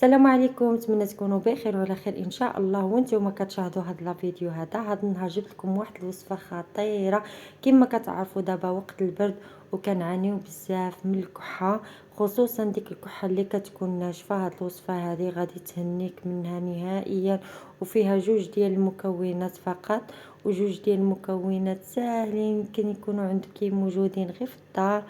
السلام عليكم، نتمنى تكونوا بخير وعلى خير ان شاء الله. وانتم كتشاهدوا هذا الفيديو هذا النهار جبت لكم واحد الوصفه خطيره. كما كتعرفوا دابا وقت البرد وكنعانيو بزاف من الكحه، خصوصا ديك الكحه اللي كتكون ناشفه. هاد الوصفه هذه غادي تهنيك منها نهائيا، وفيها جوج ديال المكونات فقط، وجوج ديال المكونات ساهلين يمكن يكونوا عندك موجودين غير في الدار.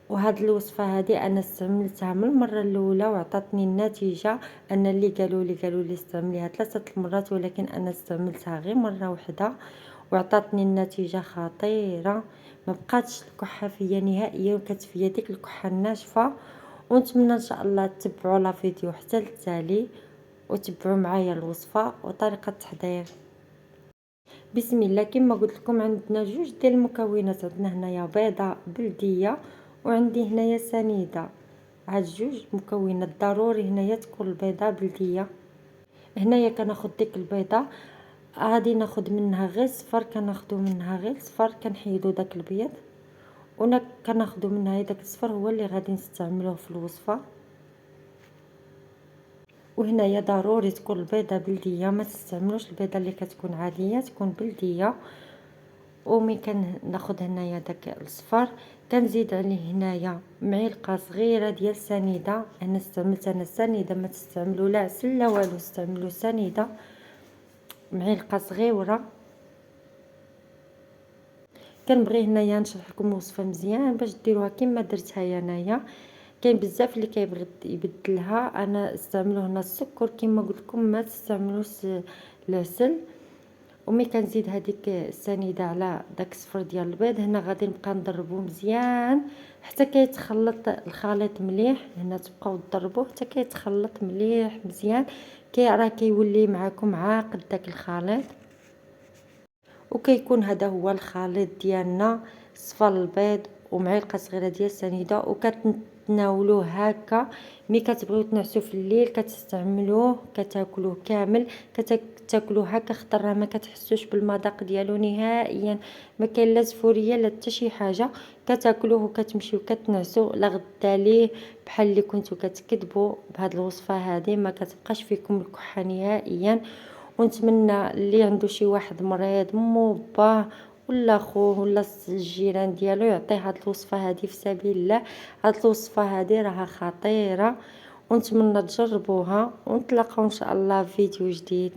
وهاد الوصفه هذه انا استعملتها من المره الاولى وعطاتني النتيجه. انا اللي قالوا لي استعمليها 3 مرات، ولكن انا استعملتها غير مره واحده وعطاتني النتيجه خطيره. ما بقاتش الكحه فيا نهائيا، وكانت فيا ديك الكحه الناشفه. ونتمنى ان شاء الله تتبعوا لا فيديو حتى للتالي، وتبعوا معايا الوصفه وطريقه التحضير. بسم الله. كما قلت لكم عندنا جوج ديال المكونات، عندنا هنايا بيضه بلديه وعندي هنايا سنيده. هاد جوج مكونات ضروري هنايا تكون البيضه بلديه. هنايا كناخذ ديك البيضه، غادي ناخذ منها غير الصفر، كناخذوا منها غير الصفر، كنحيدوا داك البيض كناخذوا منها داك الصفر هو اللي غادي نستعملوه في الوصفه. وهنايا ضروري تكون البيضه بلديه، ما تستعملوش البيضه اللي كتكون عاديه، تكون بلديه. ومي كناخذ هنايا داك الصفر كنزيد عليه هنايا معلقه صغيره ديال سنيده. انا استعملت سنيده، ما تستعملوا لا عسل لا والو، استعملوا سنيده معلقه صغيره. كنبغي هنايا نشرح لكم الوصفه مزيان باش ديروها كما درتها انايا. كاين بزاف اللي كيبغي يبدلها، انا استعملوا هنا السكر كما قلت لكم، ما تستعملوش العسل. ومي كنزيد هذيك السنيده على داك الصفر ديال البيض. هنا غادي نبقى نضربو مزيان حتى كيتخلط الخليط مليح. هنا تبقاو تضربوه حتى كيتخلط مليح مزيان، راه كيولي معكم عاقد داك الخليط. وكيكون هذا هو الخليط ديالنا: صفر البيض ومعلقه صغيره ديال السنيده. وكتناولوه هكا ملي كتبغيو تنعسوا في الليل، كتستعملوه كتاكلوه كامل، كتاكلوه هكا خطر راه ما كتحسوش بالمذاق ديالو نهائيا. ما كاين لا زفوريه لا حتى شي حاجه. كتاكلوه وكتمشيو كتنعسوا لا غدا ليه بحال اللي كنتو كتكذبوا. بهاد الوصفه هذه ما كتبقاش فيكم الكحه نهائيا. ونتمنى اللي عنده شي واحد مريض مو باه ولا خوه ولا الجيران ديالو يعطيه هاد الوصفه هذه في سبيل الله. هاد الوصفه هذه راها خطيره، ونتمنى تجربوها، ونتلاقاو ان شاء الله في فيديو جديد.